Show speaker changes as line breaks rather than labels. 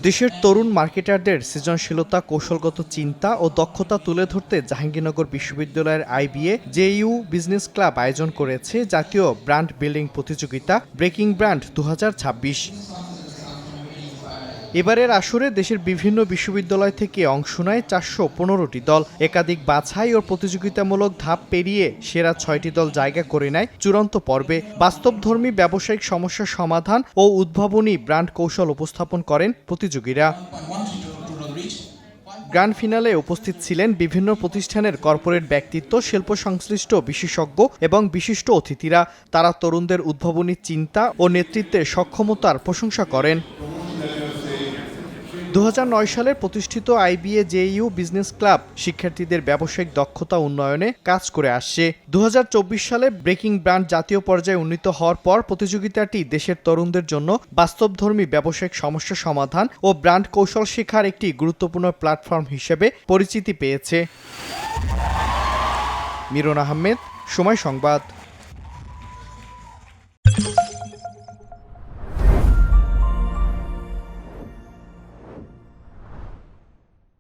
দেশের তরুণ মার্কেটারদের সৃজনশীলতা, কৌশলগত চিন্তা ও দক্ষতা তুলে ধরতে জাহাঙ্গীরনগর বিশ্ববিদ্যালয়ের আইবিএ জেইইউ বিজনেস ক্লাব আয়োজন করেছে জাতীয় ব্র্যান্ড বিল্ডিং প্রতিযোগিতা ব্রেকিং ব্র্যান্ড 2026। এবারের আসরে দেশের বিভিন্ন বিশ্ববিদ্যালয় থেকে অংশ নেয় 415টি দল। একাধিক বাছাই ও প্রতিযোগিতামূলক ধাপ পেরিয়ে সেরা 6টি দল জায়গা করে নেয় চূড়ান্ত পর্বে। বাস্তবধর্মী ব্যবসায়িক সমস্যা সমাধান ও উদ্ভাবনী ব্র্যান্ড কৌশল উপস্থাপন করেন প্রতিযোগীরা। গ্র্যান্ড ফিনালে উপস্থিত ছিলেন বিভিন্ন প্রতিষ্ঠানের কর্পোরেট ব্যক্তিত্ব, শিল্প সংশ্লিষ্ট বিশেষজ্ঞ এবং বিশিষ্ট অতিথিরা। তারা তরুণদের উদ্ভাবনী চিন্তা ও নেতৃত্বের সক্ষমতার প্রশংসা করেন। 2009 সালে প্রতিষ্ঠিত আইবিএ জেইইউ বিজনেস ক্লাব শিক্ষার্থীদের ব্যবসায়িক দক্ষতা উন্নয়নে কাজ করে আসছে। 2024 সালে ব্রেকিং ব্র্যান্ড জাতীয় পর্যায়ে উন্নীত হওয়ার পর প্রতিযোগিতাটি দেশের তরুণদের জন্য বাস্তবধর্মী ব্যবসায়িক সমস্যা সমাধান ও ব্র্যান্ড কৌশল শেখার একটি গুরুত্বপূর্ণ প্ল্যাটফর্ম হিসেবে পরিচিতি পেয়েছে। মিরন আহমেদ, সময় সংবাদ।